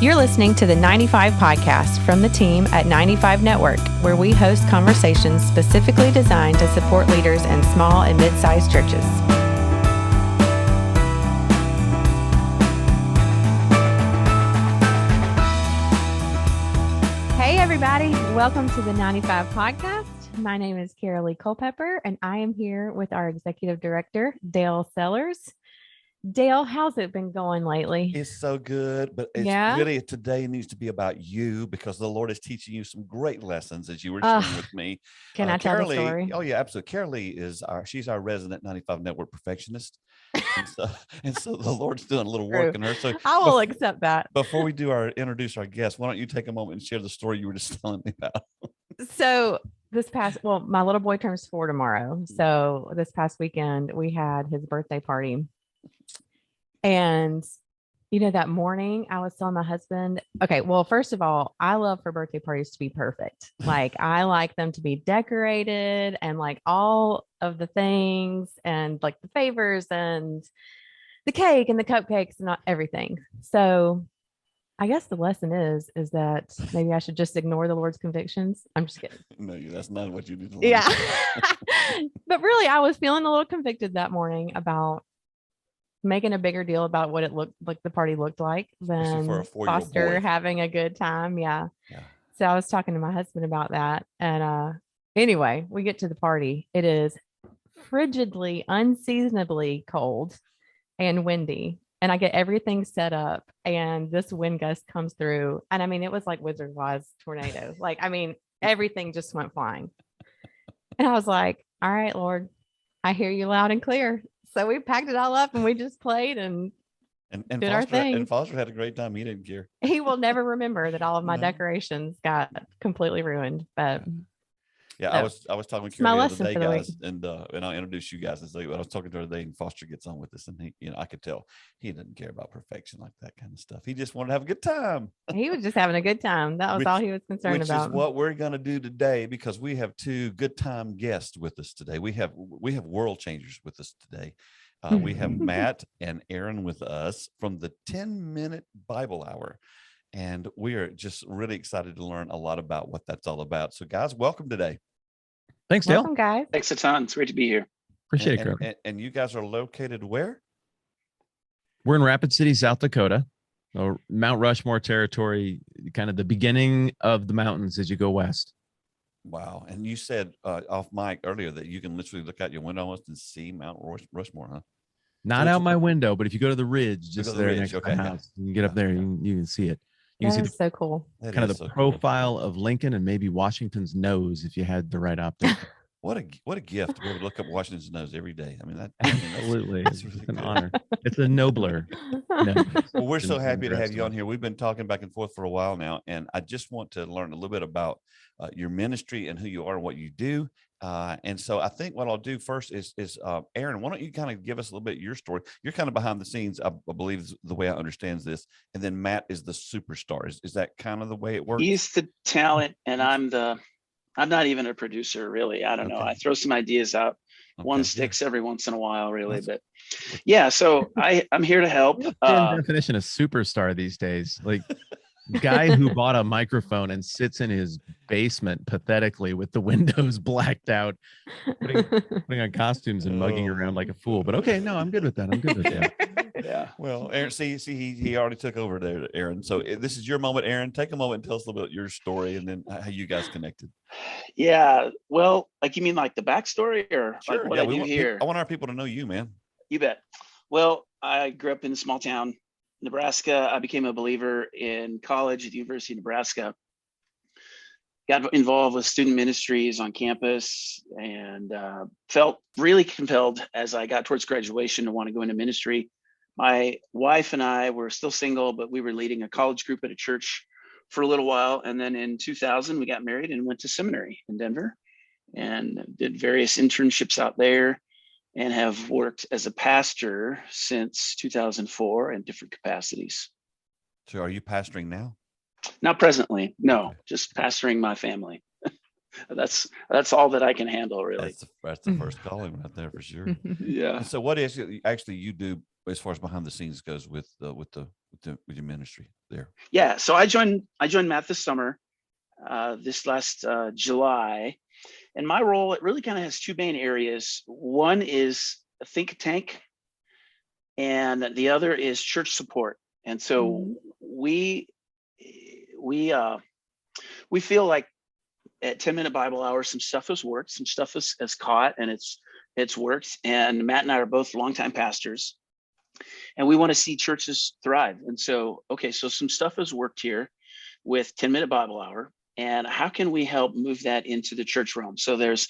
You're listening to the 95Podcast from the team at 95 Network, where we host conversations specifically designed to support leaders in small and mid-sized churches. Hey, everybody. Welcome to the 95 Podcast. My name is Carolee Culpepper, and I am here with our Executive Director, Dale Sellers. Dale, how's it been going lately? It's so good, but it's really today needs to be about you because the Lord is teaching you some great lessons as you were sharing with me. Can I tell the story? Oh yeah, absolutely. Carolee is she's our resident 95 Network perfectionist. and so the Lord's doing a little work in her. So I will accept that. Before we do introduce our guest, why don't you take a moment and share the story you were just telling me about? So my little boy turns 4 tomorrow. So this past weekend we had his birthday party. And, that morning I was telling my husband, okay, well, first of all, I love for birthday parties to be perfect. Like I like them to be decorated and like all of the things and like the favors and the cake and the cupcakes and everything. So I guess the lesson is that maybe I should just ignore the Lord's convictions. I'm just kidding. No, that's not what you need to learn. Yeah. But really, I was feeling a little convicted that morning about making a bigger deal about what it looked like the party looked like than Foster having a good time. Yeah. So I was talking to my husband about that. And anyway, we get to the party. It is frigidly, unseasonably cold and windy. And I get everything set up and this wind gust comes through. And I mean, it was like Wizard of Oz tornado. Everything just went flying. And I was like, all right, Lord, I hear you loud and clear. So we packed it all up and we just played and did Foster, our thing. And Foster had a great time. He didn't care. He will never remember that all of my decorations got completely ruined. But I was talking with Carrie the other day, guys, and I'll introduce you guys. I was talking to her today, and Foster gets on with this, and he, I could tell he didn't care about perfection like that kind of stuff. He just wanted to have a good time. He was just having a good time. That was all he was concerned about. Which is what we're going to do today, because we have 2 good time guests with us today. We have world changers with us today. We have Matt and Aron with us from the 10-minute Bible Hour. And we are just really excited to learn a lot about what that's all about. So, guys, welcome today. Thanks, Dale. Welcome, guys. Thanks a ton. It's great to be here. Appreciate it, and you guys are located where? We're in Rapid City, South Dakota, Mount Rushmore territory, kind of the beginning of the mountains as you go west. Wow. And you said off mic earlier that you can literally look out your window almost and see Mount Rushmore, huh? Not out my window, but if you go to the ridge, just there next to the house, you can get up there and you can see it. You can see so cool. Kind of the profile of Lincoln and maybe Washington's nose if you had the right optic. What a gift to be able to look up Washington's nose every day. I mean, absolutely, it's really an honor. It's a nobler. Well, we're so happy to have you on here. We've been talking back and forth for a while now, and I just want to learn a little bit about your ministry and who you are and what you do. And so I think what I'll do first is Aron, why don't you kind of give us a little bit of your story? You're kind of behind the scenes, I believe, is the way I understand this. And then Matt is the superstar. Is that kind of the way it works? He's the talent, and I'm not even a producer, really. I don't know. I throw some ideas out. One sticks every once in a while, really. But yeah, so I'm here to help. What's the definition of superstar these days? Like guy who bought a microphone and sits in his basement pathetically with the windows blacked out, putting on costumes and mugging around like a fool. But okay, no, I'm good with that. I'm good with that. Yeah. Well, Aron, see, he already took over there, Aron. So this is your moment, Aron. Take a moment and tell us a little bit your story and then how you guys connected. Yeah. Well, you mean like the backstory or sure. Like what I do here? I want our people to know you, man. You bet. Well, I grew up in a small town, Nebraska. I became a believer in college at the University of Nebraska. Got involved with student ministries on campus and felt really compelled as I got towards graduation to want to go into ministry. My wife and I were still single, but we were leading a college group at a church for a little while. And then in 2000, we got married and went to seminary in Denver and did various internships out there and have worked as a pastor since 2004 in different capacities. So are you pastoring now? Not presently, no, just pastoring my family. That's all that I can handle, really. That's the first calling right there for sure. Yeah. And so what is it actually you do as far as behind the scenes goes with the with your ministry there? Yeah, so I joined Matt this summer, this last July, and my role, it really kind of has two main areas. One is a think tank, and the other is church support. And so we feel like at 10-minute Bible hour, some stuff has worked, some stuff has caught, and it's worked. And Matt and I are both longtime pastors, and we want to see churches thrive. And so, okay, so some stuff has worked here with 10-minute Bible hour, and how can we help move that into the church realm? So there's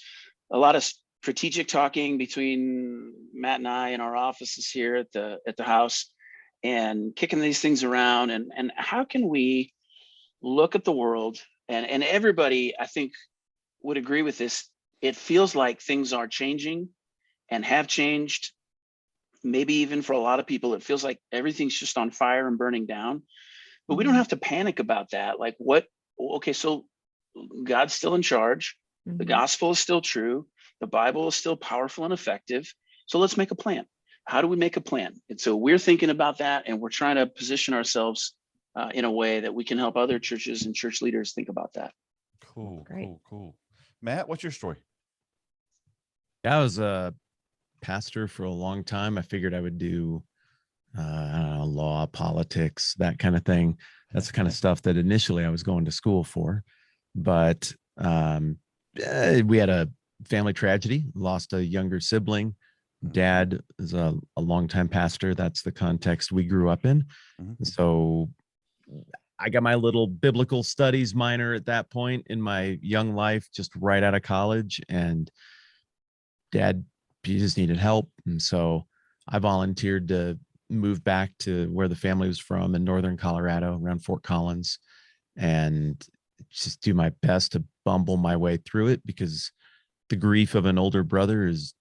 a lot of strategic talking between Matt and I in our offices here at the house, and kicking these things around, and how can we look at the world, and everybody, I think, would agree with this. It feels like things are changing and have changed. Maybe even for a lot of people, it feels like everything's just on fire and burning down. But we don't have to panic about that. Like, okay, so God's still in charge. The gospel is still true. The Bible is still powerful and effective. So let's make a plan. How do we make a plan? And so we're thinking about that, and we're trying to position ourselves in a way that we can help other churches and church leaders think about that. Cool. Matt, what's your story? I was a pastor for a long time. I figured I would do I don't know, law, politics, that kind of thing. That's the kind of stuff that initially I was going to school for. But we had a family tragedy, lost a younger sibling. Dad is a longtime pastor. That's the context we grew up in. So I got my little biblical studies minor at that point in my young life, just right out of college. And Dad, he just needed help. And so I volunteered to move back to where the family was from in northern Colorado, around Fort Collins, and just do my best to bumble my way through it, because the grief of an older brother is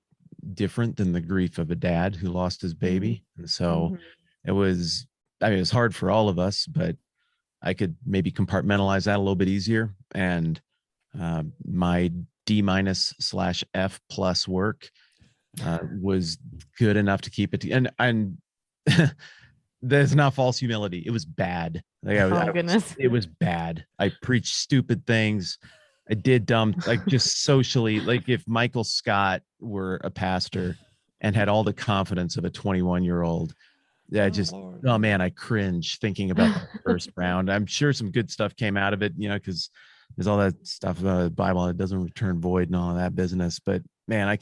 different than the grief of a dad who lost his baby. And so it was hard for all of us, but I could maybe compartmentalize that a little bit easier. And my D-/F+ work was good enough to keep it. And there's not false humility. It was bad. Goodness. It was bad. I preached stupid things. I did dumb, like just socially, like if Michael Scott were a pastor and had all the confidence of a 21-year-old, oh man, I cringe thinking about the first round. I'm sure some good stuff came out of it, because there's all that stuff about the Bible that doesn't return void and all of that business. But man, I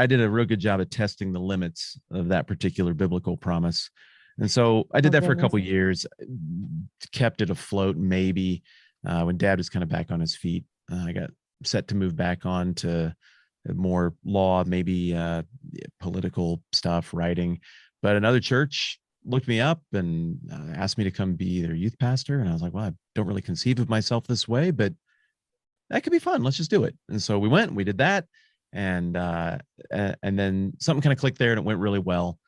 did a real good job of testing the limits of that particular biblical promise. And so I did that for a couple of years, kept it afloat. Maybe when Dad was kind of back on his feet, I got set to move back on to more law, maybe political stuff, writing. But another church looked me up and asked me to come be their youth pastor. And I was like, well, I don't really conceive of myself this way, but that could be fun. Let's just do it. And so we went and we did that. And then something kind of clicked there, and it went really well,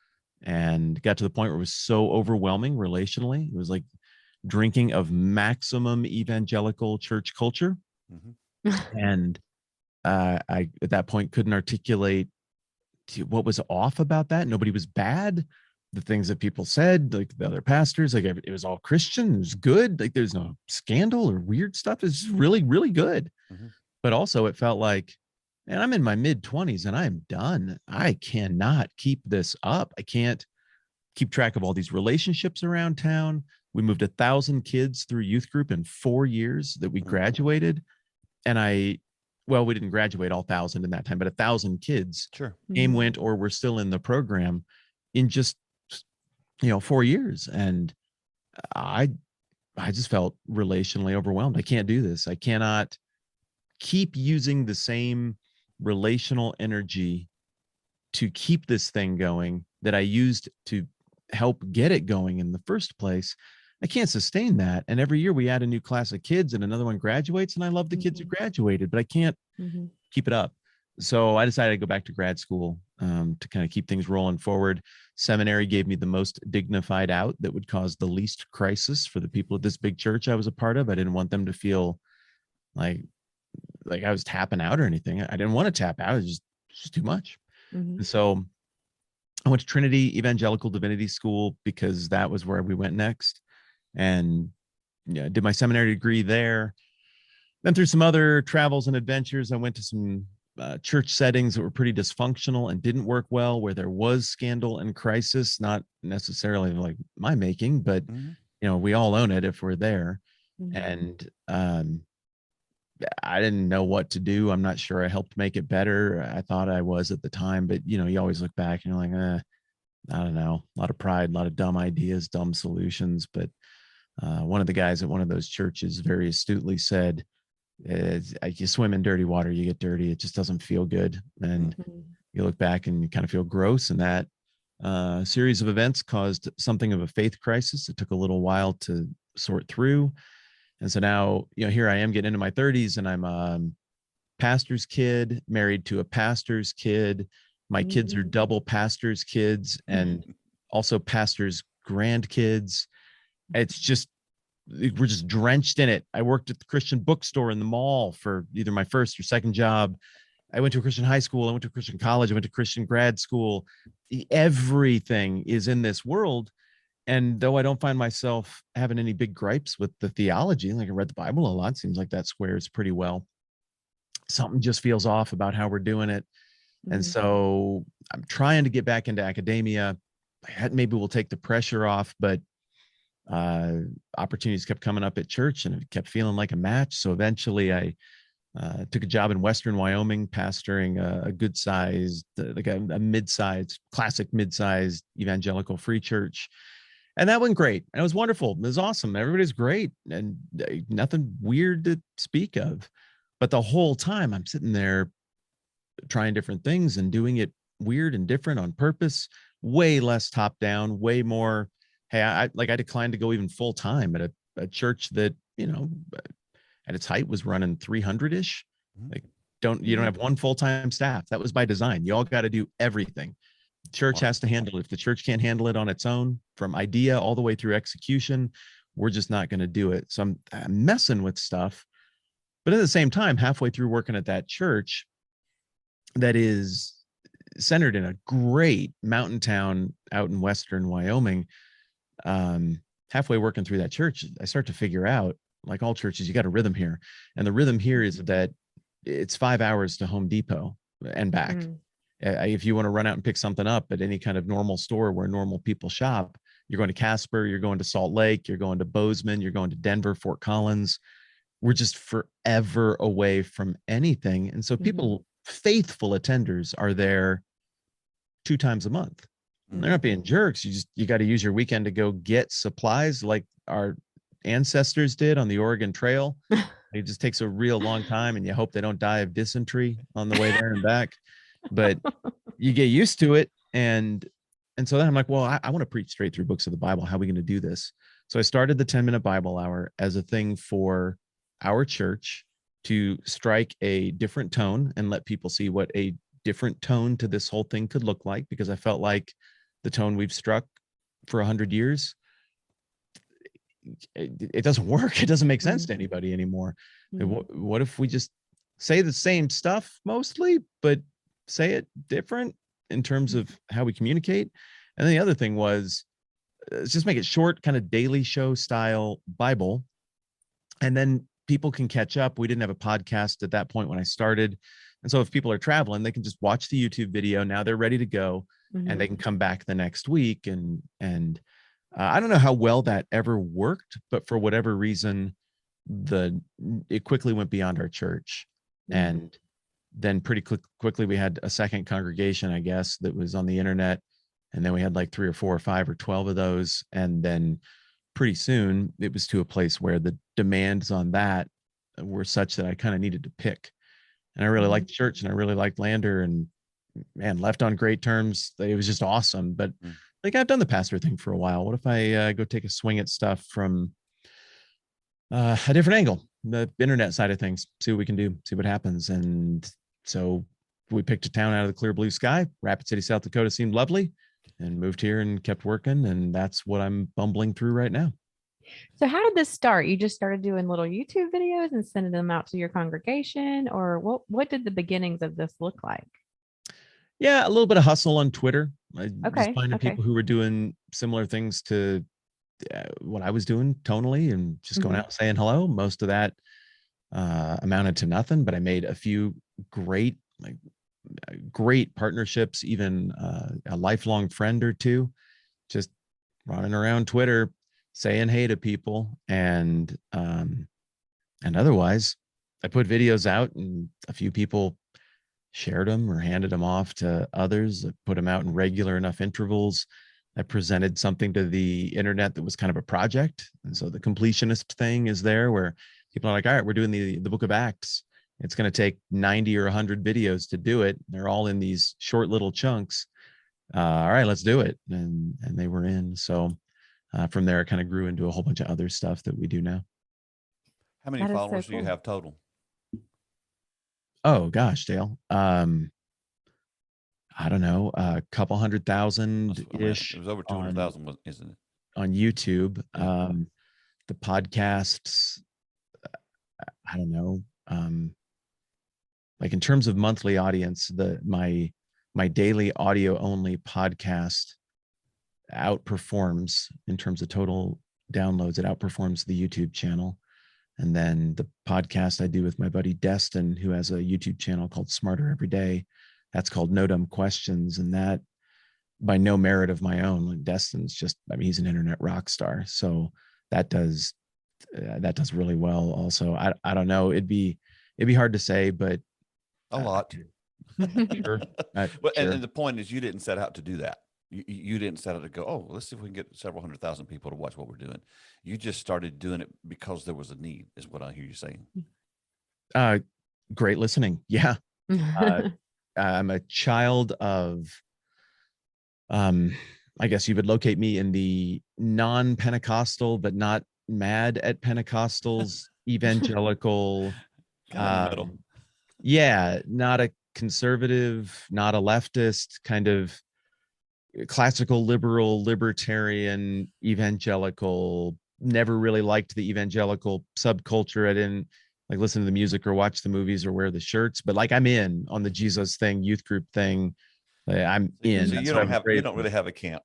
and got to the point where it was so overwhelming relationally. It was like drinking of maximum evangelical church culture. And I, at that point, couldn't articulate what was off about that. Nobody was bad. The things that people said, like the other pastors, like it was all Christian. It was good. Like there's no scandal or weird stuff. It's really, really good. But also it felt like, and I'm in my mid-20s and I'm done. I cannot keep this up. I can't keep track of all these relationships around town. We moved 1,000 kids through youth group in 4 years that we graduated. And we didn't graduate all 1,000 in that time, but 1,000 kids came, went, or were still in the program in just, 4 years. And I just felt relationally overwhelmed. I can't do this. I cannot keep using the same relational energy to keep this thing going that I used to help get it going in the first place. I can't sustain that. And every year we add a new class of kids and another one graduates, and I love the kids who graduated, but I can't keep it up. So I decided to go back to grad school to kind of keep things rolling forward. Seminary gave me the most dignified out that would cause the least crisis for the people at this big church I was a part of. I didn't want them to feel like I was tapping out or anything. I didn't want to tap out. It was just too much. And so I went to Trinity Evangelical Divinity School because that was where we went next, and did my seminary degree there. Then through some other travels and adventures, I went to some church settings that were pretty dysfunctional and didn't work well, where there was scandal and crisis, not necessarily like my making, but we all own it if we're there. And I didn't know what to do. I'm not sure I helped make it better. I thought I was at the time, but you always look back and you're like, I don't know, a lot of pride, a lot of dumb ideas, dumb solutions. But one of the guys at one of those churches very astutely said, you swim in dirty water, you get dirty. It just doesn't feel good. And you look back and you kind of feel gross. And that series of events caused something of a faith crisis. It took a little while to sort through. And so now, here I am getting into my 30s, and I'm a pastor's kid, married to a pastor's kid. My kids are double pastor's kids and also pastor's grandkids. It's just, we're just drenched in it. I worked at the Christian bookstore in the mall for either my first or second job. I went to a Christian high school. I went to a Christian college. I went to Christian grad school. Everything is in this world. And though I don't find myself having any big gripes with the theology, like I read the Bible a lot, seems like that squares pretty well. Something just feels off about how we're doing it. And so I'm trying to get back into academia. Maybe we'll take the pressure off, but opportunities kept coming up at church and it kept feeling like a match. So eventually I took a job in Western Wyoming, pastoring a good sized, like a mid-sized, classic mid-sized evangelical free church. And that went great. And it was wonderful. It was awesome. Everybody's great and nothing weird to speak of. But the whole time I'm sitting there trying different things and doing it weird and different on purpose, way less top down, way more. Hey, I declined to go even full time at a church that, at its height was running 300-ish. Like you don't have one full-time staff. That was by design. You all got to do everything. Church has to handle it. If the church can't handle it on its own, from idea all the way through execution, we're just not going to do it. So I'm messing with stuff. But at the same time, halfway through working at that church that is centered in a great mountain town out in Western Wyoming, halfway working through that church, I start to figure out, like all churches, you got a rhythm here. And the rhythm here is that it's 5 hours to Home Depot and back. If you want to run out and pick something up at any kind of normal store where normal people shop, you're going to Casper, you're going to Salt Lake, you're going to Bozeman, you're going to Denver, Fort Collins. We're just forever away from anything. And so people, faithful attenders, are there 2 times a month. And they're not being jerks. You got to use your weekend to go get supplies like our ancestors did on the Oregon Trail. It just takes a real long time, and you hope they don't die of dysentery on the way there and back. But you get used to it. And so then I'm like, well, I want to preach straight through books of the Bible. How are we going to do this? So I started the 10-minute Bible hour as a thing for our church to strike a different tone and let people see what a different tone to this whole thing could look like, because I felt like the tone we've struck for 100 years, it doesn't work. It doesn't make sense to anybody anymore. What if we just say the same stuff mostly, but say it different in terms of how we communicate? And then the other thing was, let's just make it short, kind of daily show style Bible. And then people can catch up. We didn't have a podcast at that point when I started. And so if people are traveling, they can just watch the YouTube video. Now they're ready to go and they can come back the next week. And I don't know how well that ever worked, but for whatever reason, it quickly went beyond our church. And then pretty quickly we had a second congregation, I guess, that was on the internet. And then we had like 3 or 4 or 5 or 12 of those. And then pretty soon it was to a place where the demands on that were such that I kind of needed to pick. And I really liked the church and I really liked Lander, and man, left on great terms. It was just awesome. But like, I've done the pastor thing for a while. What if I go take a swing at stuff from a different angle, the internet side of things, see what we can do, see what happens. And so we picked a town out of the clear blue sky. Rapid City, South Dakota seemed lovely, and moved here and kept working. And that's what I'm bumbling through right now. So how did this start? You just started doing little YouTube videos and sending them out to your congregation, or what did the beginnings of this look like? Yeah, a little bit of hustle on Twitter. I Okay, just finding okay. people who were doing similar things to what I was doing tonally, and just going out saying hello. Most of that amounted to nothing, but I made a few great partnerships, even a lifelong friend or two, just running around Twitter saying hey to people. And otherwise I put videos out and a few people shared them or handed them off to others. I put them out in regular enough intervals. I presented something to the internet that was kind of a project. And so the completionist thing is there, where people are like, all right, we're doing the book of Acts. It's going to take 90 or 100 videos to do it. They're all in these short little chunks. All right, let's do it. And they were in. So from there, it kind of grew into a whole bunch of other stuff that we do now. How many followers do you have total? Oh gosh, Dale. I don't know, a couple 100,000 ish. It was over 200,000, isn't it? On YouTube. Yeah. The podcasts, I don't know. Like in terms of monthly audience, my daily audio only podcast outperforms, in terms of total downloads, it outperforms the YouTube channel. And then the podcast I do with my buddy Destin, who has a YouTube channel called Smarter Every Day, that's called No Dumb Questions. And that, by no merit of my own, like Destin's just, I mean, he's an internet rock star. So that does really well also. I don't know. It'd be hard to say, but a lot. Sure. Well, sure. And the point is, you didn't set out to do that. You didn't set out to go, oh, let's see if we can get several 100,000 people to watch what we're doing. You just started doing it because there was a need, is what I hear you saying. Great listening. Yeah. I'm a child of, I guess you would locate me in the non-Pentecostal, but not mad at Pentecostals, evangelical. Kind of in the middle. Yeah. Not a conservative, not a leftist, kind of classical liberal, libertarian, evangelical. Never really liked the evangelical subculture. I didn't like listen to the music or watch the movies or wear the shirts, but like I'm in on the Jesus thing, youth group thing. I'm in. So you don't really have a camp.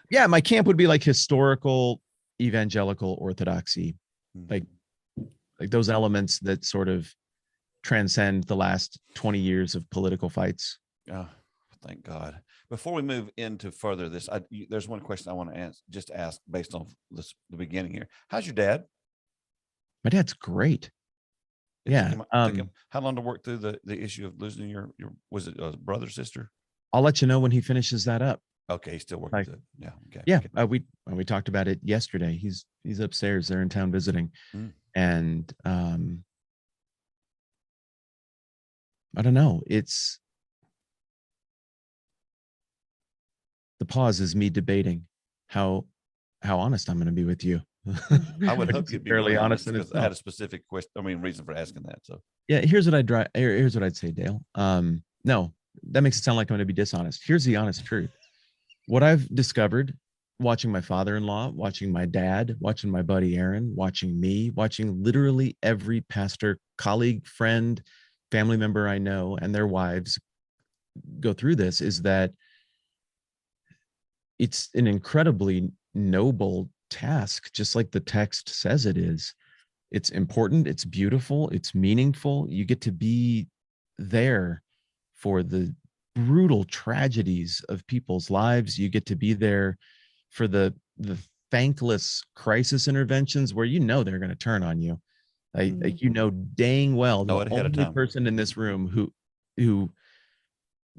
Yeah, my camp would be like historical evangelical orthodoxy, like those elements that sort of transcend the last 20 years of political fights. Oh, thank God. Before we move into further this, there's one question I want to ask based on the beginning here. How's your dad? My dad's great. Yeah. How long to work through the issue of losing your was it a brother, sister? I'll let you know when he finishes that up. Okay, he's still working. Yeah. Okay. Yeah. Okay. We talked about it yesterday. He's upstairs. They're in town visiting, and I don't know. It's the pause is me debating how honest I'm going to be with you. I would hope you'd be fairly honest, because I had a specific question. I mean, reason for asking that. So yeah, here's what I'd say, Dale. No, that makes it sound like I'm going to be dishonest. Here's the honest truth. What I've discovered watching my father-in-law, watching my dad, watching my buddy Aaron, watching me, watching literally every pastor, colleague, friend, family member I know and their wives go through this, is that it's an incredibly noble task, just like the text says it is. It's important, it's beautiful, it's meaningful. You get to be there for the brutal tragedies of people's lives. You get to be there for the thankless crisis interventions where they're going to turn on you. Like dang well the only person in this room who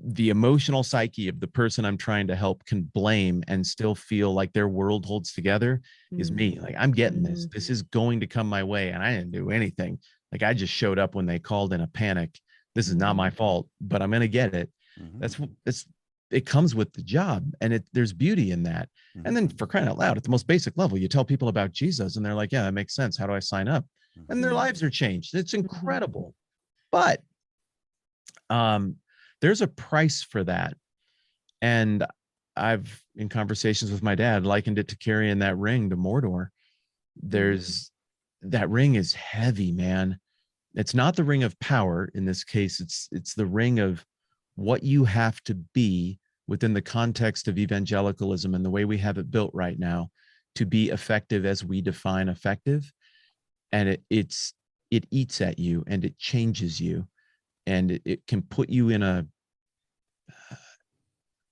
the emotional psyche of the person I'm trying to help can blame and still feel like their world holds together is me. Like, I'm getting this. This is going to come my way, and I didn't do anything. Like, I just showed up when they called in a panic. This is not my fault, but I'm going to get it. It comes with the job, and there's beauty in that. And then, for crying out loud, at the most basic level, you tell people about Jesus and they're like, yeah, that makes sense. How do I sign up? And their lives are changed. It's incredible. But there's a price for that. And I've, in conversations with my dad, likened it to carrying that ring to Mordor. That ring is heavy, man. It's not the ring of power. In this case, it's the ring of what you have to be within the context of evangelicalism and the way we have it built right now to be effective as we define effective. And it eats at you and it changes you, and it can put you in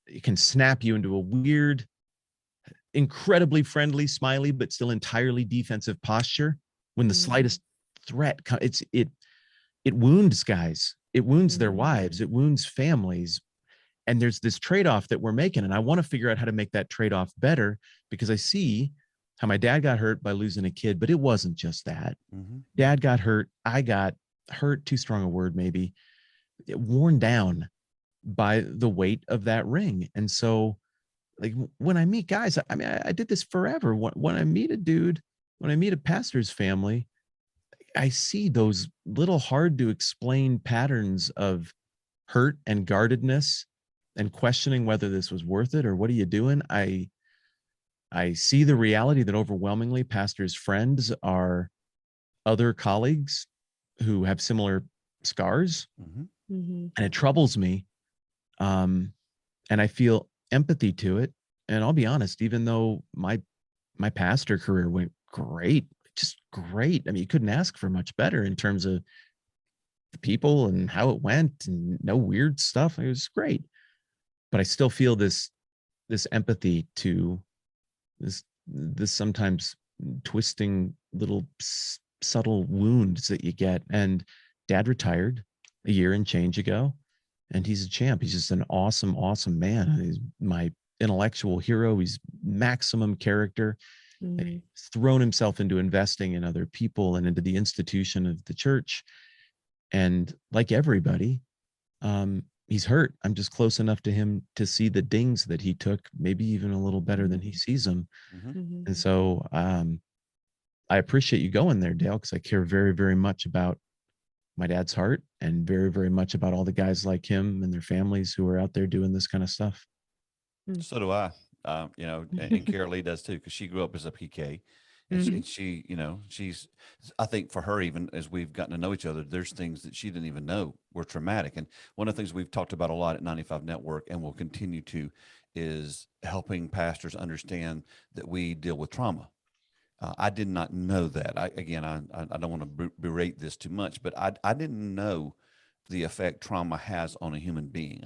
it can snap you into a weird, incredibly friendly, smiley, but still entirely defensive posture when the slightest threat comes. It wounds guys. It wounds their wives. It wounds families. And there's this trade-off that we're making. And I want to figure out how to make that trade-off better, because I see how my dad got hurt by losing a kid, but it wasn't just that. Dad got hurt. I got hurt, too strong a word, maybe, worn down by the weight of that ring. And so, like, when I meet guys, I mean, I did this forever. When I meet a pastor's family, I see those little hard to explain patterns of hurt and guardedness and questioning whether this was worth it or what are you doing. I see the reality that overwhelmingly pastors' friends are other colleagues who have similar scars, and it troubles me. And I feel empathy to it. And I'll be honest, even though my pastor career went great, just great. I mean, you couldn't ask for much better in terms of the people and how it went, and no weird stuff. It was great. But I still feel this empathy to this sometimes twisting little subtle wounds that you get. And Dad retired a year and change ago, and he's a champ. He's just an awesome, awesome man. He's my intellectual hero. He's maximum character. He's thrown himself into investing in other people and into the institution of the church. And like everybody, he's hurt. I'm just close enough to him to see the dings that he took, maybe even a little better than he sees them. And so I appreciate you going there, Dale, because I care very, very much about my dad's heart and very, very much about all the guys like him and their families who are out there doing this kind of stuff. So do I. And Carol Lee does too, because she grew up as a PK. And she, she's, I think for her, even as we've gotten to know each other, there's things that she didn't even know were traumatic. And one of the things we've talked about a lot at 95 Network and will continue to is helping pastors understand that we deal with trauma. I did not know that. I don't want to berate this too much, but I didn't know the effect trauma has on a human being.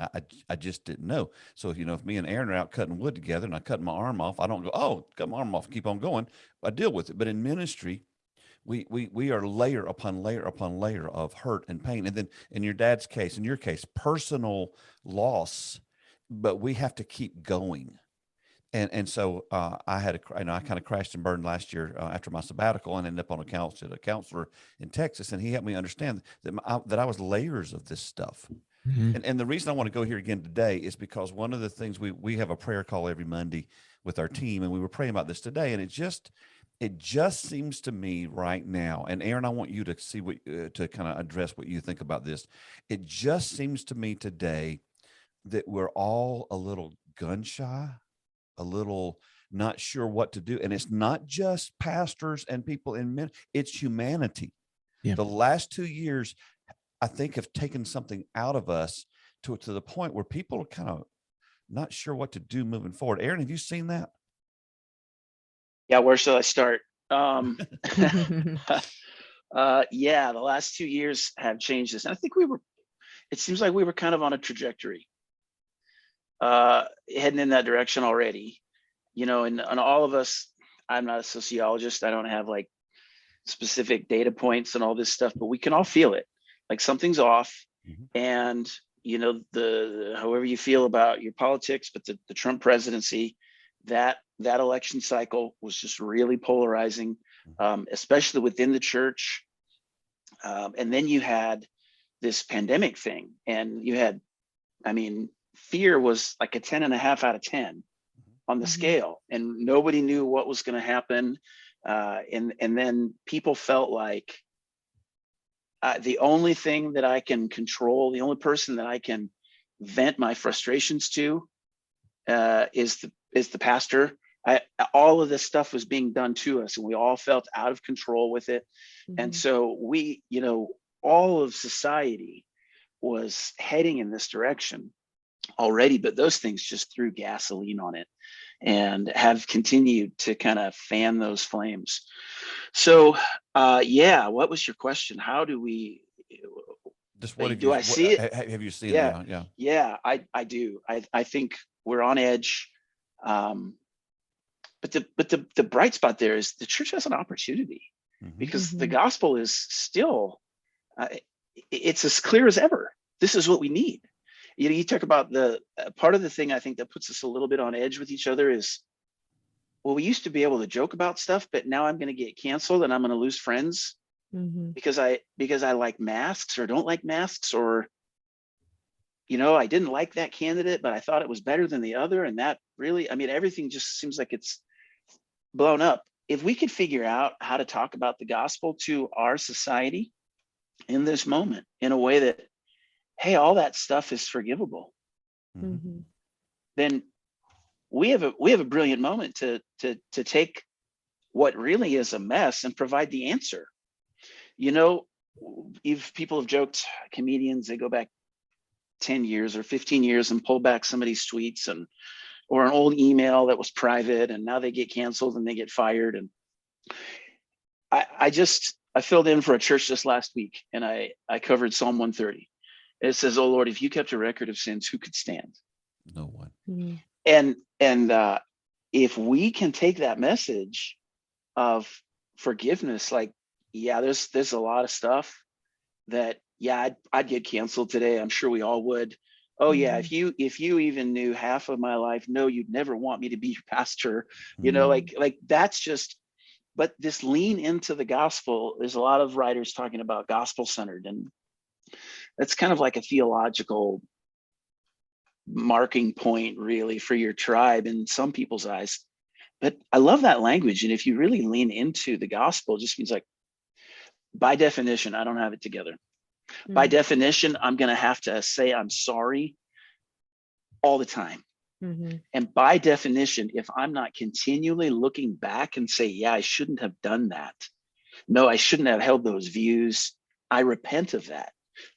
I just didn't know. So if me and Aron are out cutting wood together and I cut my arm off, I don't go, oh, cut my arm off, keep on going. I deal with it. But in ministry, we are layer upon layer upon layer of hurt and pain. And then in your dad's case, in your case, personal loss, but we have to keep going. And so I had I kind of crashed and burned last year after my sabbatical, and ended up on a counselor in Texas, and he helped me understand that I was layers of this stuff. And the reason I want to go here again today is because one of the things we have a prayer call every Monday with our team, and we were praying about this today, and it just seems to me right now, and Aron, I want you to see to kind of address what you think about this. It just seems to me today that we're all a little gun shy, a little not sure what to do. And it's not just pastors and people in men, it's humanity. Yeah. The last 2 years, I think, have taken something out of us to the point where people are kind of not sure what to do moving forward. Aron, have you seen that? Yeah, where shall I start? Yeah, the last 2 years have changed this. And I think it seems like we were kind of on a trajectory. Heading in that direction already, and all of us, I'm not a sociologist. I don't have like specific data points and all this stuff, but we can all feel it. Like something's off. And, however you feel about your politics, but the Trump presidency, that election cycle was just really polarizing, especially within the church. And then you had this pandemic thing, and you had, fear was like a 10.5 out of 10 on the scale, and nobody knew what was going to happen. And then people felt like the only thing that I can control, the only person that I can vent my frustrations to is the pastor. All of this stuff was being done to us, and we all felt out of control with it. And so we, all of society was heading in this direction already, but those things just threw gasoline on it and have continued to kind of fan those flames. So, what was your question? How do we? Just I see it? Have you seen Yeah, it? Yeah. Yeah, I do. I think we're on edge. But the bright spot there is the church has an opportunity, because the gospel is still, it's as clear as ever. This is what we need. You talk about the part of the thing I think that puts us a little bit on edge with each other is, well, we used to be able to joke about stuff, but now I'm going to get canceled and I'm going to lose friends because I like masks or don't like masks, or I didn't like that candidate, but I thought it was better than the other. And that really, everything just seems like it's blown up. If we could figure out how to talk about the gospel to our society in this moment in a way that, hey, all that stuff is forgivable, then we have a brilliant moment to take what really is a mess and provide the answer. If people have joked, comedians, they go back 10 years or 15 years and pull back somebody's tweets or an old email that was private, and now they get canceled and they get fired. And I filled in for a church just last week, and I covered Psalm 130. It says, "Oh Lord, if you kept a record of sins, who could stand?" No one. And if we can take that message of forgiveness, like, there's a lot of stuff that, I'd get canceled today. I'm sure we all would. Oh yeah, if you even knew half of my life, no, you'd never want me to be your pastor. Like that's just. But this lean into the gospel, there's a lot of writers talking about gospel centered, and that's kind of like a theological marking point really for your tribe in some people's eyes. But I love that language. And if you really lean into the gospel, it just means, like, by definition, I don't have it together. By definition, I'm going to have to say I'm sorry all the time. And by definition, if I'm not continually looking back and say, I shouldn't have done that. No, I shouldn't have held those views. I repent of that.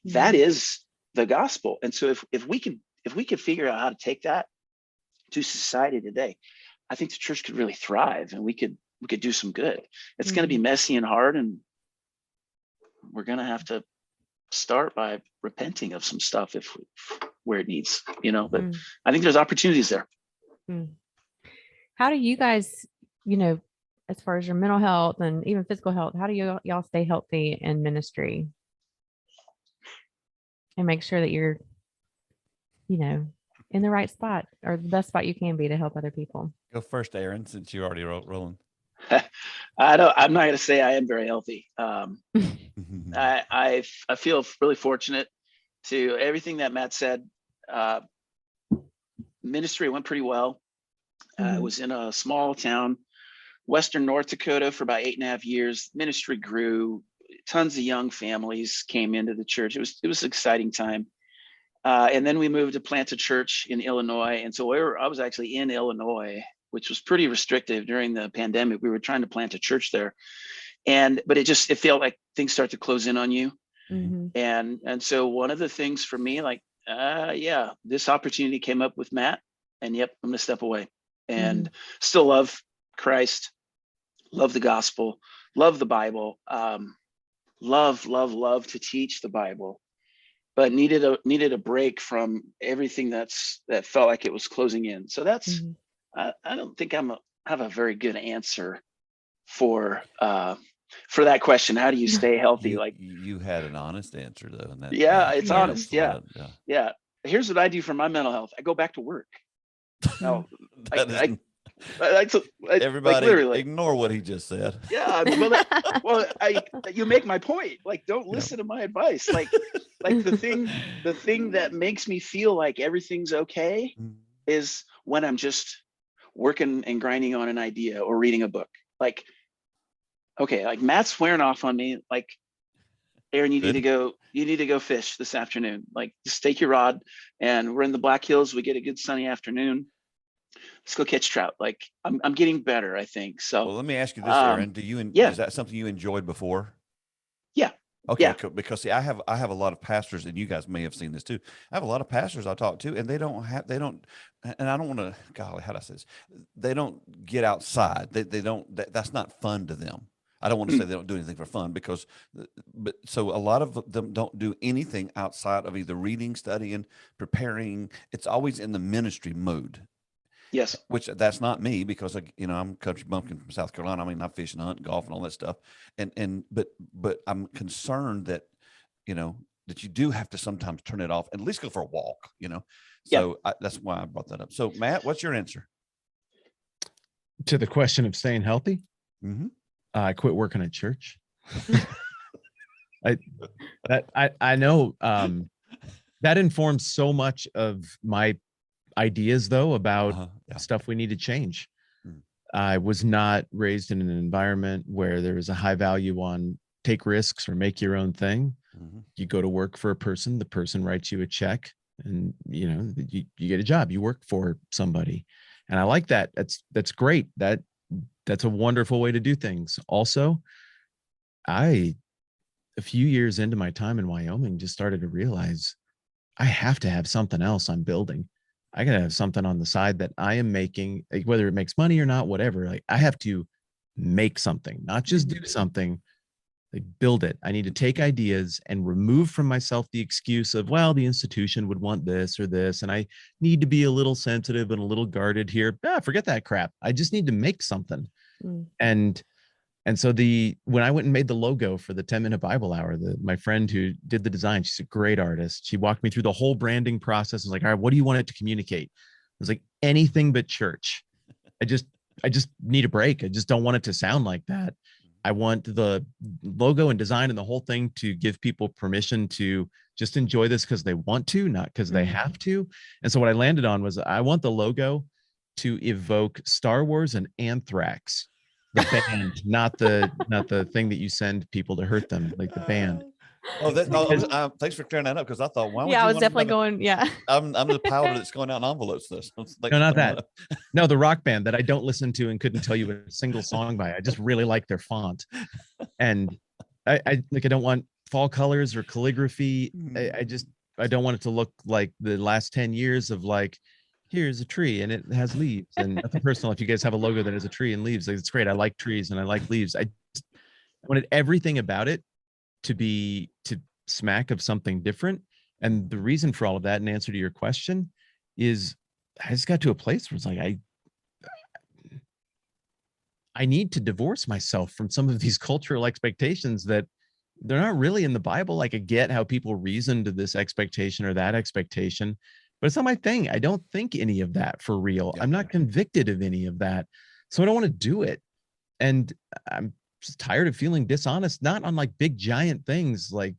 That is the gospel. And so if we could figure out how to take that to society today, I think the church could really thrive, and we could do some good. It's going to be messy and hard, and we're going to have to start by repenting of some stuff where it needs, but I think there's opportunities there. How do you guys, as far as your mental health and even physical health, how do y'all stay healthy in ministry and make sure that you're, in the right spot or the best spot you can be to help other people? Go first, Aron, since you're already rolling. I'm not going to say I am very healthy. I feel really fortunate to everything that Matt said. Ministry went pretty well. I was in a small town, Western North Dakota, for about 8.5 years. Ministry grew. Tons of young families came into the church. It was an exciting time. And then we moved to plant a church in Illinois. And so I was actually in Illinois, which was pretty restrictive during the pandemic. We were trying to plant a church there. But it felt like things start to close in on you. And so one of the things for me, like, this opportunity came up with Matt, and I'm going to step away, and still love Christ, love the gospel, love the Bible, love to teach the Bible, but needed a break from everything that felt like it was closing in. So that's, I don't think I have a very good answer for that question. How do you stay healthy? You had an honest answer though. And it's honest. Yeah. Here's what I do for my mental health. I go back to work. No, everybody literally ignore what he just said. Yeah. You make my point. Like, don't listen to my advice. Like the thing that makes me feel like everything's okay is when I'm just working and grinding on an idea or reading a book. Like, okay, like Matt's swearing off on me. Like, Aron, you need to go fish this afternoon. Like, just take your rod, and we're in the Black Hills. We get a good sunny afternoon. Let's go catch trout. Like, I'm getting better, I think. So, well, let me ask you this, Aron. Is that something you enjoyed before? Yeah. Okay, cool. Because see, I have a lot of pastors, and you guys may have seen this too. I have a lot of pastors I talk to, and they don't, and I don't want to, golly, how do I say this? They don't get outside. They don't, that's not fun to them. I don't want to say they don't do anything for fun but so a lot of them don't do anything outside of either reading, studying, preparing. It's always in the ministry mode. Yes. Which that's not me, because I'm country bumpkin from South Carolina. I mean, I fish and hunt, golf, and all that stuff. But I'm concerned that, that you do have to sometimes turn it off and at least go for a walk, So that's why I brought that up. So Matt, what's your answer to the question of staying healthy? Mm-hmm. I quit working at church. I know that informs so much of my ideas, though, about stuff we need to change. I was not raised in an environment where there was a high value on take risks or make your own thing. You go to work for a person, the person writes you a check, and you get a job. You work for somebody, and I like that. That's great. That's a wonderful way to do things. Also, a few years into my time in Wyoming, just started to realize I have to have something else I'm building. I gotta have something on the side that I am making, like, whether it makes money or not, whatever. Like, I have to make something, not just do something, like build it. I need to take ideas and remove from myself the excuse of, well, the institution would want this or this, and I need to be a little sensitive and a little guarded here. Forget that crap. I just need to make something. And so when I went and made the logo for the 10-minute Bible hour, my friend who did the design, she's a great artist. She walked me through the whole branding process. I was like, all right, what do you want it to communicate? I was like, anything but church. I just need a break. I just don't want it to sound like that. I want the logo and design and the whole thing to give people permission to just enjoy this because they want to, not because they have to. And so what I landed on was, I want the logo to evoke Star Wars and Anthrax. The band, not the thing that you send people to hurt them, like the band. Thanks for clearing that up, because I thought, I was definitely going. Yeah, I'm the powder that's going out in envelopes. No, not that. No, the rock band that I don't listen to and couldn't tell you a single song by. I just really like their font, and I don't want fall colors or calligraphy. I don't want it to look like the last 10 years of like, here's a tree and it has leaves, and nothing personal. If you guys have a logo that has a tree and leaves, like, it's great. I like trees and I like leaves. I wanted everything about it to smack of something different. And the reason for all of that, in answer to your question, is I just got to a place where it's like, I need to divorce myself from some of these cultural expectations that they're not really in the Bible. Like, I get how people reason to this expectation or that expectation, but it's not my thing. I don't think any of that for real. I'm not convicted of any of that. So I don't want to do it. And I'm just tired of feeling dishonest, not on like big giant things like,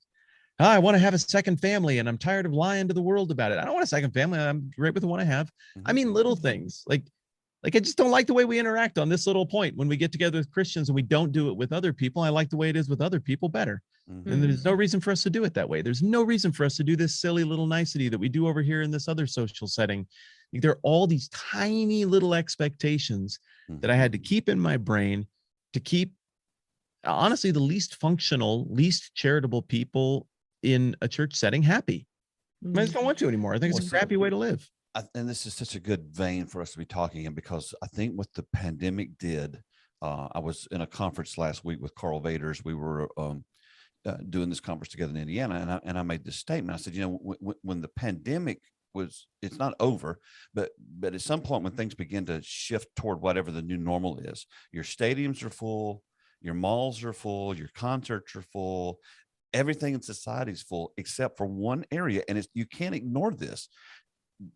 I want to have a second family and I'm tired of lying to the world about it. I don't want a second family. I'm great with the one I have. I mean, little things like I just don't like the way we interact on this little point when we get together with Christians and we don't do it with other people. I like the way it is with other people better. And there's no reason for us to do it that way. There's no reason for us to do this silly little nicety that we do over here in this other social setting. Like, there are all these tiny little expectations that I had to keep in my brain to keep, honestly, the least functional, least charitable people in a church setting happy. I just don't want to anymore. I think it's a crappy way to live. And this is such a good vein for us to be talking in, because I think what the pandemic did, I was in a conference last week with Carl Vaders. We were doing this conference together in Indiana, and I made this statement. I said, when the pandemic it's not over, but at some point when things begin to shift toward whatever the new normal is, your stadiums are full, your malls are full, your concerts are full, everything in society is full except for one area, and you can't ignore this.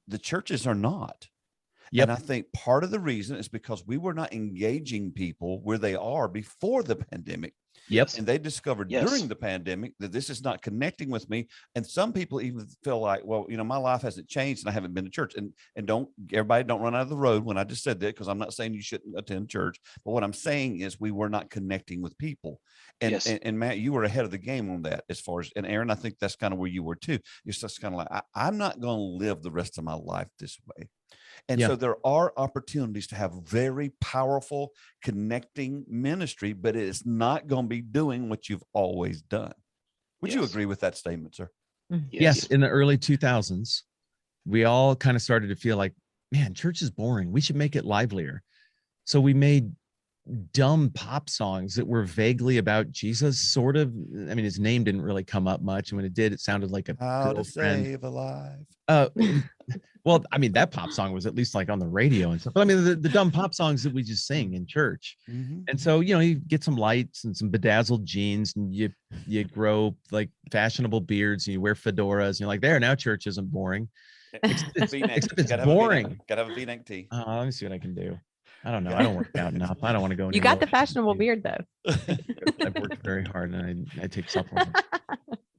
The churches are not. And I think part of the reason is because we were not engaging people where they are before the pandemic. And they discovered during the pandemic that this is not connecting with me. And some people even feel like, well, my life hasn't changed and I haven't been to church. And everybody don't run out of the road when I just said that, because I'm not saying you shouldn't attend church. But what I'm saying is we were not connecting with people. And Matt, you were ahead of the game on that as far as, and Aaron, I think that's kind of where you were too. It's just kind of like, I'm not going to live the rest of my life this way. And so there are opportunities to have very powerful connecting ministry, but it's not going to be doing what you've always done. Would you agree with that statement, sir? Yes. In the early 2000s, we all kind of started to feel like, man, church is boring. We should make it livelier. So we made dumb pop songs that were vaguely about Jesus, sort of. I mean, his name didn't really come up much. And when it did, it sounded like a How girlfriend. to Save a Life. Well, I mean, that pop song was at least like on the radio and stuff. But I mean, the dumb pop songs that we just sing in church. Mm-hmm. And so, you get some lights and some bedazzled jeans, and you grow like fashionable beards, and you wear fedoras, and you're like, there, now church isn't boring. Except it's boring. Gotta have a V-neck tee. Let me see what I can do. I don't know. I don't work out enough. I don't want to go. You got the fashionable beard though. I've worked very hard, and I take supplements.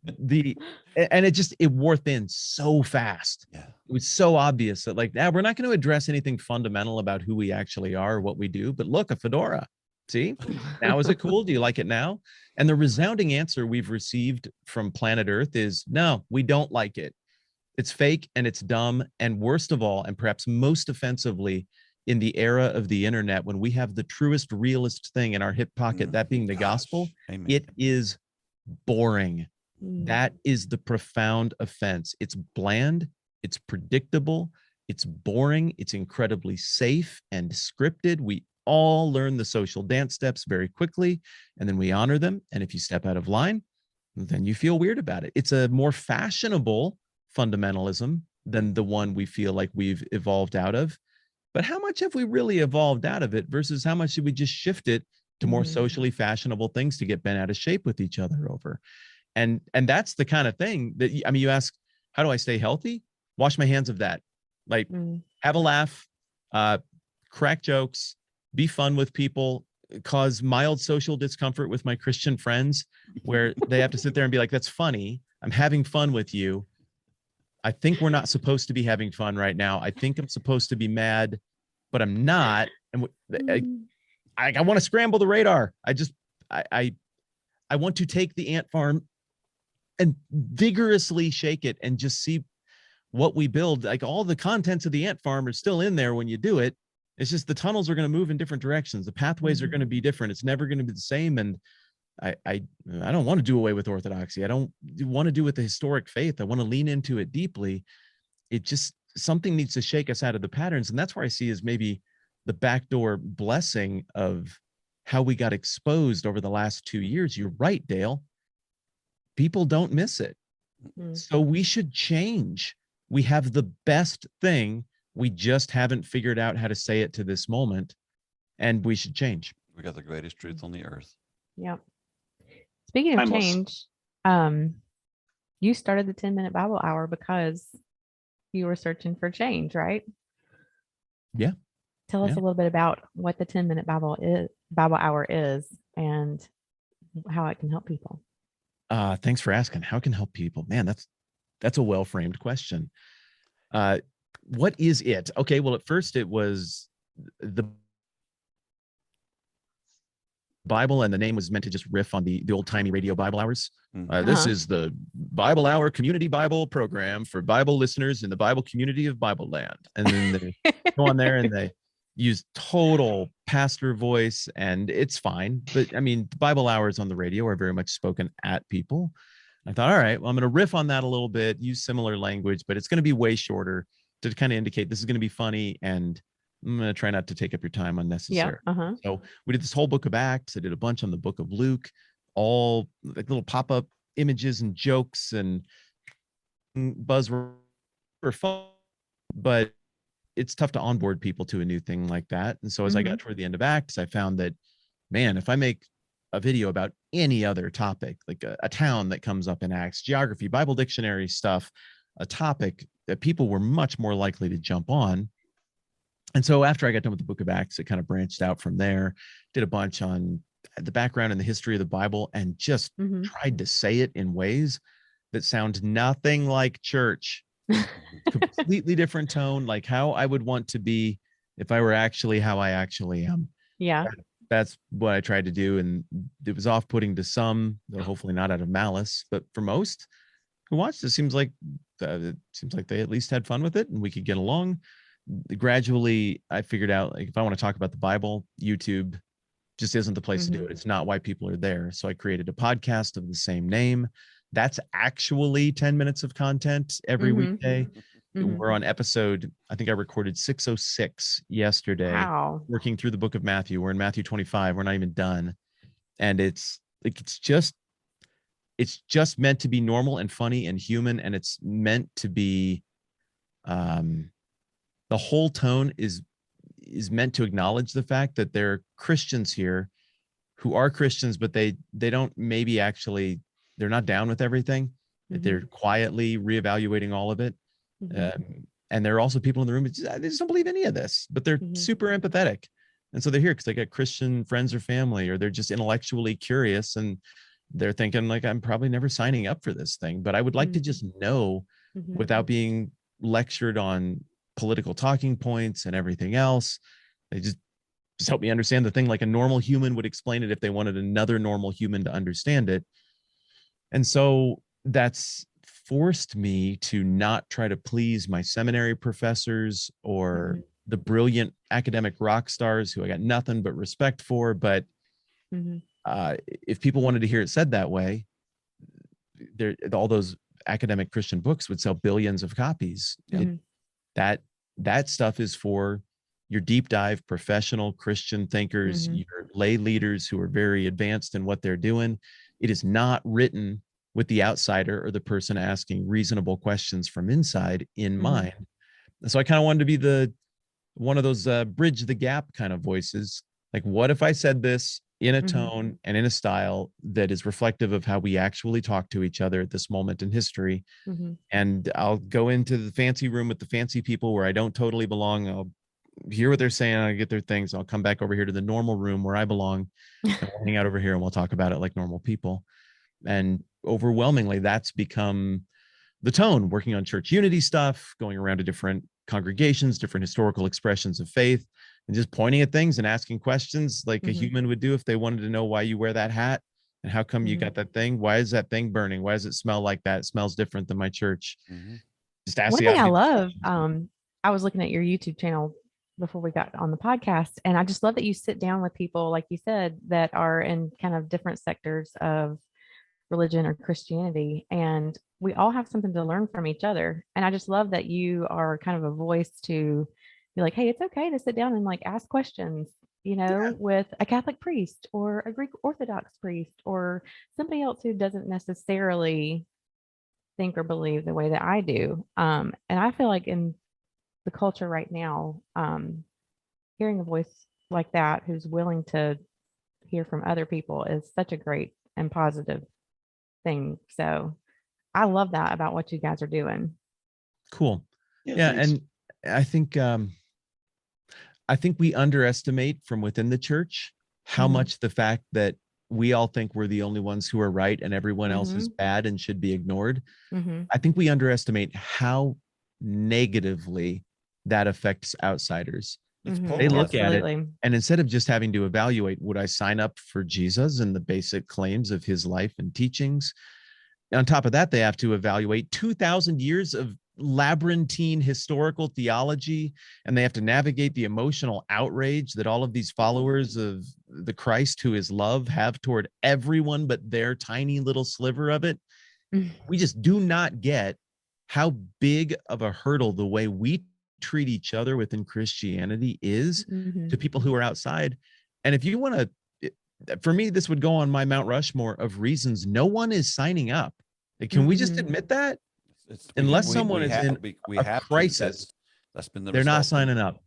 And it wore thin so fast. Yeah. It was so obvious that like, we're not going to address anything fundamental about who we actually are or what we do, but look, a fedora. See, now is it cool? Do you like it now? And the resounding answer we've received from planet Earth is no, we don't like it. It's fake and it's dumb. And worst of all, and perhaps most offensively, in the era of the internet, when we have the truest, realest thing in our hip pocket, that being the gospel, Amen. It is boring. That is the profound offense. It's bland, it's predictable, it's boring, it's incredibly safe and scripted. We all learn the social dance steps very quickly, and then we honor them. And if you step out of line, then you feel weird about it. It's a more fashionable fundamentalism than the one we feel like we've evolved out of. But how much have we really evolved out of it versus how much should we just shift it to more socially fashionable things to get bent out of shape with each other over? And that's the kind of thing that, I mean, you ask, how do I stay healthy? Wash my hands of that. Like, have a laugh, crack jokes, be fun with people, cause mild social discomfort with my Christian friends where they have to sit there and be like, that's funny. I'm having fun with you. I think we're not supposed to be having fun right now. I think I'm supposed to be mad, but I'm not. And I want to scramble the radar. I want to take the ant farm and vigorously shake it and just see what we build. Like, all the contents of the ant farm are still in there when you do it. It's just the tunnels are going to move in different directions. The pathways are going to be different. It's never going to be the same. And I don't want to do away with orthodoxy. I don't want to do with the historic faith. I want to lean into it deeply. It just, something needs to shake us out of the patterns. And that's where I see is maybe the backdoor blessing of how we got exposed over the last 2 years. You're right, Dale. People don't miss it. So we should change. We have the best thing. We just haven't figured out how to say it to this moment, and we should change. We got the greatest truth on the earth. Yep. Speaking of change, you started the 10-minute Bible hour because you were searching for change, right? Yeah. Tell us a little bit about what the 10-minute Bible hour is and how it can help people. Thanks for asking. How can help people? Man, that's a well-framed question. What is it? Okay, well, at first it was the Bible, and the name was meant to just riff on the old-timey radio Bible hours. This is the Bible Hour Community Bible Program for Bible listeners in the Bible community of Bible Land. And then they go on there and they use total pastor voice, and it's fine. But I mean, the Bible hours on the radio are very much spoken at people. I thought, all right, well, I'm going to riff on that a little bit, use similar language, but it's going to be way shorter to kind of indicate this is going to be funny, and I'm going to try not to take up your time unnecessarily. So we did this whole book of Acts. I did a bunch on the book of Luke, all like little pop-up images and jokes and buzz for fun, but it's tough to onboard people to a new thing like that. And so as I got toward the end of Acts, I found that, man, if I make a video about any other topic, like a town that comes up in Acts, geography, Bible dictionary stuff, a topic that people were much more likely to jump on. And so after I got done with the book of Acts, it kind of branched out from there, did a bunch on the background and the history of the Bible, and just tried to say it in ways that sound nothing like church. Completely different tone, like how I would want to be if I were actually how I actually am. Yeah. That's what I tried to do. And it was off-putting to some, though hopefully not out of malice, but for most who watched, it seems like they at least had fun with it and we could get along. Gradually, I figured out, like, if I want to talk about the Bible, YouTube just isn't the place to do it. It's not why people are there. So I created a podcast of the same name that's actually 10 minutes of content every weekday. We're on episode, I think I recorded 606 yesterday. Wow. Working through the book of Matthew. We're in Matthew 25. We're not even done. And it's just meant to be normal and funny and human. And it's meant to be, the whole tone is meant to acknowledge the fact that there are Christians here who are Christians, but they don't maybe actually, they're not down with everything. They're quietly reevaluating all of it. And there are also people in the room that they just don't believe any of this, but they're super empathetic. And so they're here because they got Christian friends or family, or they're just intellectually curious. And they're thinking like, I'm probably never signing up for this thing, but I would like to just know without being lectured on political talking points and everything else. They just help me understand the thing like a normal human would explain it if they wanted another normal human to understand it. And so that's forced me to not try to please my seminary professors or the brilliant academic rock stars who I got nothing but respect for. But if people wanted to hear it said that way, all those academic Christian books would sell billions of copies. That stuff is for your deep dive professional Christian thinkers, your lay leaders who are very advanced in what they're doing. It is not written with the outsider or the person asking reasonable questions from inside in mind. So I kind of wanted to be one of those bridge the gap kind of voices. Like, what if I said this in a tone and in a style that is reflective of how we actually talk to each other at this moment in history? And I'll go into the fancy room with the fancy people where I don't totally belong. I'll hear what they're saying. I'll get their things. I'll come back over here to the normal room where I belong. And we'll hang out over here and we'll talk about it like normal people. And overwhelmingly, that's become the tone, working on church unity stuff, going around to different congregations, different historical expressions of faith, and just pointing at things and asking questions like a human would do if they wanted to know why you wear that hat and how come you got that thing. Why is that thing burning? Why does it smell like that? It smells different than my church. Just ask. One thing I love, I was looking at your YouTube channel before we got on the podcast, and I just love that you sit down with people, like you said, that are in kind of different sectors of religion or Christianity, and we all have something to learn from each other. And I just love that you are kind of a voice to be like, hey, it's okay to sit down and like ask questions, with a Catholic priest or a Greek Orthodox priest or somebody else who doesn't necessarily think or believe the way that I do. And I feel like in the culture right now, hearing a voice like that who's willing to hear from other people is such a great and positive thing. So I love that about what you guys are doing. Cool. Yeah. And I think we underestimate from within the church how much the fact that we all think we're the only ones who are right and everyone else is bad and should be ignored. I think we underestimate how negatively that affects outsiders. They look at it, and instead of just having to evaluate, would I sign up for Jesus and the basic claims of his life and teachings? On top of that, they have to evaluate 2,000 years of labyrinthine historical theology, and they have to navigate the emotional outrage that all of these followers of the Christ who is love have toward everyone but their tiny little sliver of it. We just do not get how big of a hurdle the way we treat each other within Christianity is to people who are outside. And if you want to, for me, this would go on my Mount Rushmore of reasons no one is signing up. Can we just admit that? Unless someone is in a crisis, that's been the they're not signing up.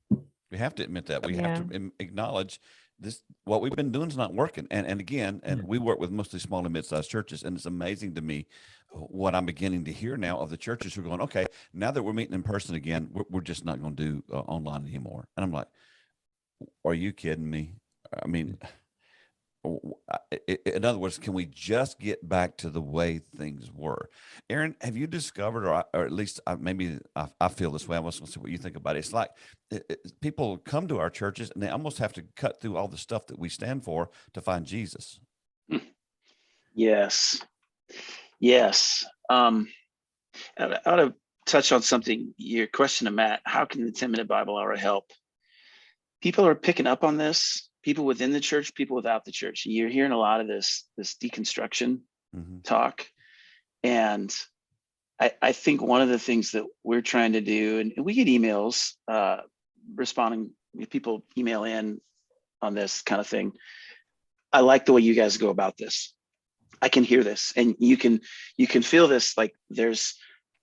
We have to admit that. We have to acknowledge this. What we've been doing is not working. And again, we work with mostly small and mid-sized churches, and it's amazing to me what I'm beginning to hear now of the churches who are going, okay, now that we're meeting in person again, we're just not going to do online anymore. And I'm like, are you kidding me? I mean, in other words, can we just get back to the way things were? Aaron, have you discovered, or at least maybe I feel this way, I was going to see what you think about it. It's like people come to our churches and they almost have to cut through all the stuff that we stand for to find Jesus. Yes. I ought to touch on something, your question to Matt, how can the 10-minute Bible hour help? People are picking up on this. People within the church, people without the church. You're hearing a lot of this deconstruction talk. And I think one of the things that we're trying to do, and we get emails responding, if people email in on this kind of thing. I like the way you guys go about this. I can hear this, and you can feel this, like there's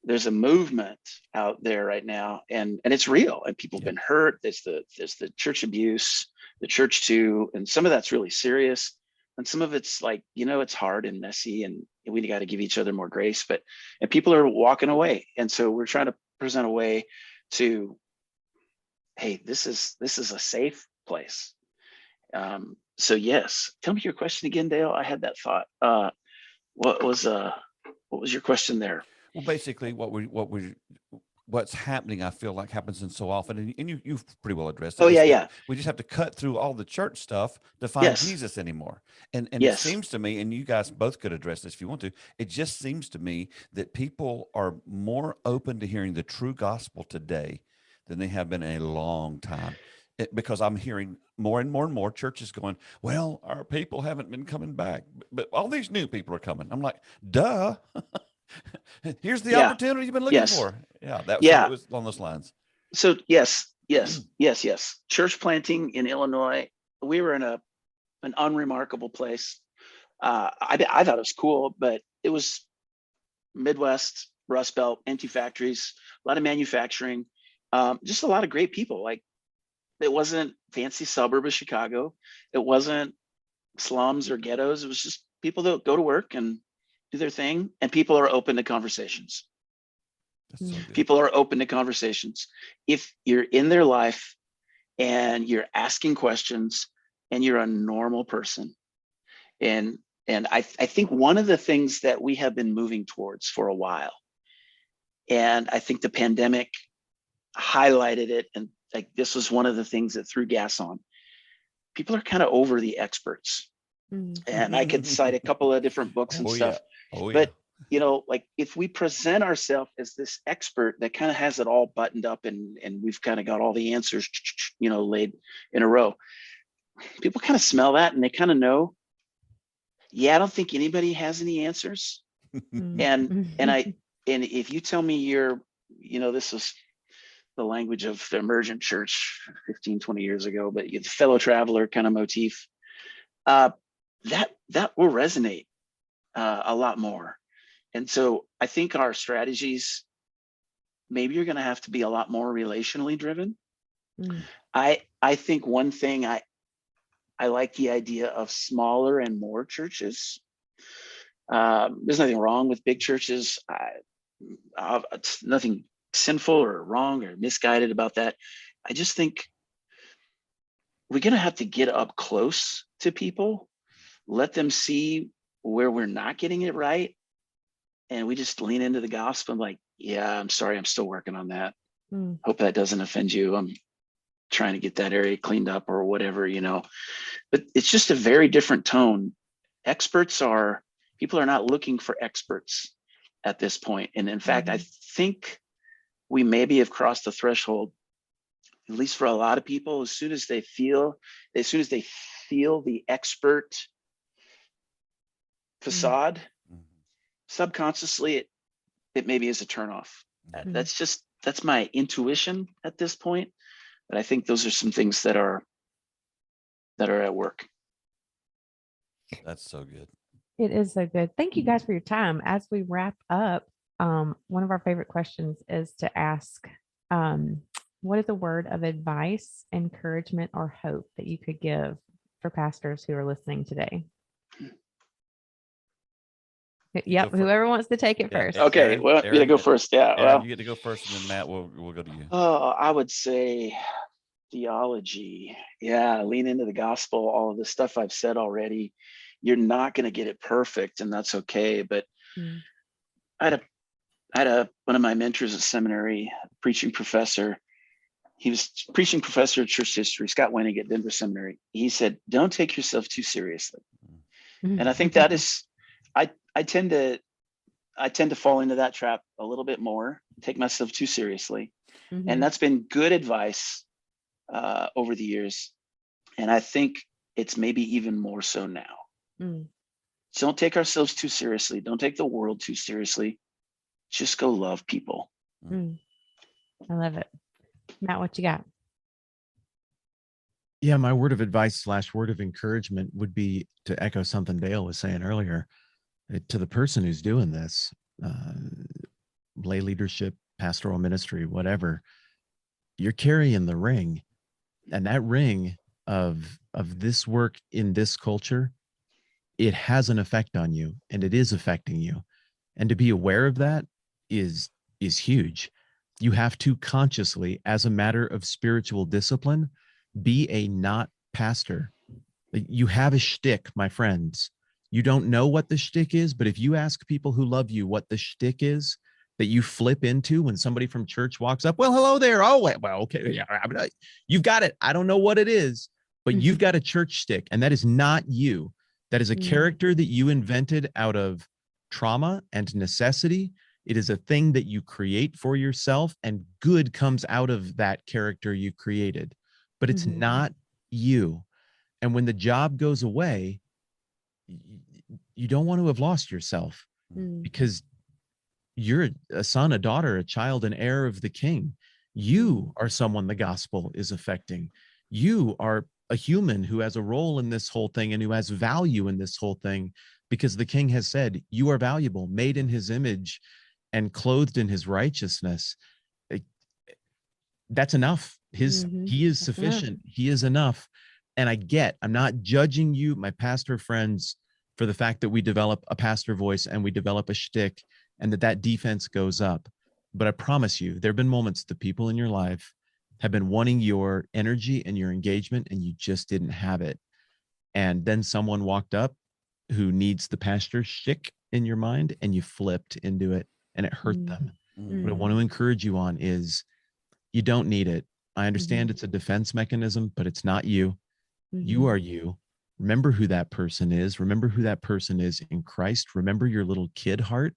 a movement out there right now, and it's real, and people have been hurt. There's the church abuse, the church too, and some of that's really serious, and some of it's like, it's hard and messy, and we got to give each other more grace, and people are walking away. And so we're trying to present a way to, hey, this is a safe place. So yes, tell me your question again, Dale. I had that thought. What was your question there? Well, basically what's happening, I feel like happens so often, and you've pretty well addressed it. Oh yeah. We just have to cut through all the church stuff to find Jesus anymore. And it seems to me, and you guys both could address this if you want to, it just seems to me that people are more open to hearing the true gospel today than they have been in a long time. Because I'm hearing more and more churches going, well, our people haven't been coming back, but all these new people are coming. I'm like, duh. Here's the opportunity you've been looking for. It was along those lines. So yes. Church planting in Illinois, we were in an unremarkable place. I thought it was cool, but it was Midwest, Rust Belt, empty factories, a lot of manufacturing, just a lot of great people. Like, it wasn't fancy suburb of Chicago. It wasn't slums or ghettos. It was just people that go to work and do their thing, and people are open to conversations. So people are open to conversations. If you're in their life and you're asking questions and you're a normal person. And I think one of the things that we have been moving towards for a while, and I think the pandemic highlighted it, and like this was one of the things that threw gas on. People are kind of over the experts. And I could cite a couple of different books and stuff. But like, if we present ourselves as this expert that kind of has it all buttoned up and we've kind of got all the answers, laid in a row, people kind of smell that, and they kind of know, I don't think anybody has any answers. And if you tell me you're, this is the language of the emergent church 15, 20 years ago, but the fellow traveler kind of motif, that will resonate a lot more. And so I think our strategies, maybe you're going to have to be a lot more relationally driven. I think one thing, I like the idea of smaller and more churches. There's nothing wrong with big churches. It's nothing sinful or wrong or misguided about that. I just think we're going to have to get up close to people, let them see where we're not getting it right, and we just lean into the gospel. I'm like, I'm sorry, I'm still working on that. Hope that doesn't offend you. I'm trying to get that area cleaned up or whatever, but it's just a very different tone. People are not looking for experts at this point. And in fact, I think we maybe have crossed the threshold, at least for a lot of people, as soon as they feel the expert facade, subconsciously it maybe is a turnoff. That's my intuition at this point. But I think those are some things that are at work. That's so good. It is so good. Thank you guys for your time. As we wrap up, one of our favorite questions is to ask, what is a word of advice, encouragement, or hope that you could give for pastors who are listening today? Yep, whoever wants to take it first. Okay, well, Aaron, go first. Yeah, Aaron, you get to go first, and then Matt, we'll go to you. Oh, I would say theology. Yeah, lean into the gospel. All of the stuff I've said already. You're not going to get it perfect, and that's okay. But I had one of my mentors at seminary, preaching professor. He was preaching professor of church history, Scott Wenning at Denver Seminary. He said, "Don't take yourself too seriously," and I think that is. I tend to fall into that trap a little bit more, take myself too seriously. And that's been good advice over the years. And I think it's maybe even more so now. Don't take ourselves too seriously. Don't take the world too seriously. Just go love people. I love it. Matt, what you got? Yeah, my word of advice / word of encouragement would be to echo something Dale was saying earlier. To the person who's doing this, lay leadership, pastoral ministry, whatever, you're carrying the ring, and that ring of this work in this culture, it has an effect on you, and it is affecting you. And to be aware of that is huge. You have to consciously, as a matter of spiritual discipline, be a not pastor. You have a shtick, my friends. You don't know what the shtick is, but if you ask people who love you what the shtick is that you flip into when somebody from church walks up, well, hello there. Oh, well, okay. Yeah, you've got it. I don't know what it is, but you've got a church shtick, and that is not you. That is a character that you invented out of trauma and necessity. It is a thing that you create for yourself, and good comes out of that character you created, but it's not you. And when the job goes away, you don't want to have lost yourself, because you're a son, a daughter, a child, an heir of the King. You are someone the gospel is affecting. You are a human who has a role in this whole thing and who has value in this whole thing, because the King has said, you are valuable, made in his image and clothed in his righteousness. That's enough. He is sufficient. He is enough. And I'm not judging you, my pastor friends, for the fact that we develop a pastor voice and we develop a shtick and that defense goes up. But I promise you, there have been moments the people in your life have been wanting your energy and your engagement, and you just didn't have it. And then someone walked up who needs the pastor shtick in your mind, and you flipped into it, and it hurt them. What I want to encourage you on is you don't need it. I understand it's a defense mechanism, but it's not you. You are you. Remember who that person is. Remember who that person is in Christ. Remember your little kid heart,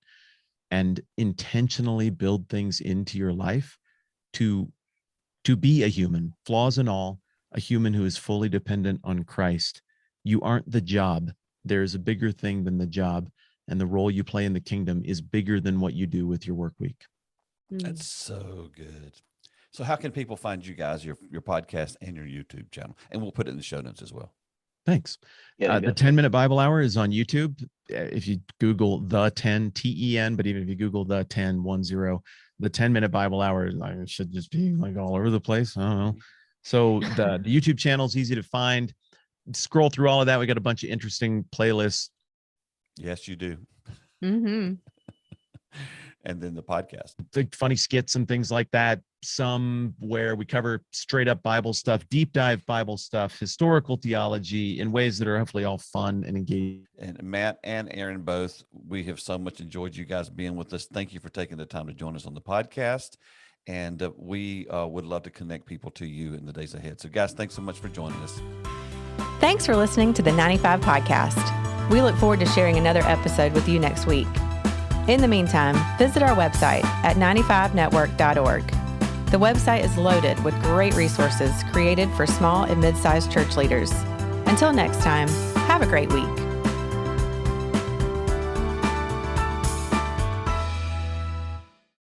and intentionally build things into your life to be a human, flaws and all, a human who is fully dependent on Christ. You aren't the job. There's a bigger thing than the job, and the role you play in the kingdom is bigger than what you do with your work week. That's so good. So how can people find you guys, your podcast and your YouTube channel? And we'll put it in the show notes as well. Thanks. The 10-minute Bible Hour is on YouTube. If you Google the 10, TEN, but even if you Google the 10, 10, the 10-minute Bible Hour, it should just be like all over the place. I don't know. So the YouTube channel is easy to find. Scroll through all of that. We got a bunch of interesting playlists. Yes, you do. And then the podcast, the funny skits and things like that. Some where we cover straight up Bible stuff, deep dive Bible stuff, historical theology in ways that are hopefully all fun and engaging. And Matt and Aaron, both, we have so much enjoyed you guys being with us. Thank you for taking the time to join us on the podcast. And we would love to connect people to you in the days ahead. So guys, thanks so much for joining us. Thanks for listening to the 95 Podcast. We look forward to sharing another episode with you next week. In the meantime, visit our website at 95network.org. The website is loaded with great resources created for small and mid-sized church leaders. Until next time, have a great week.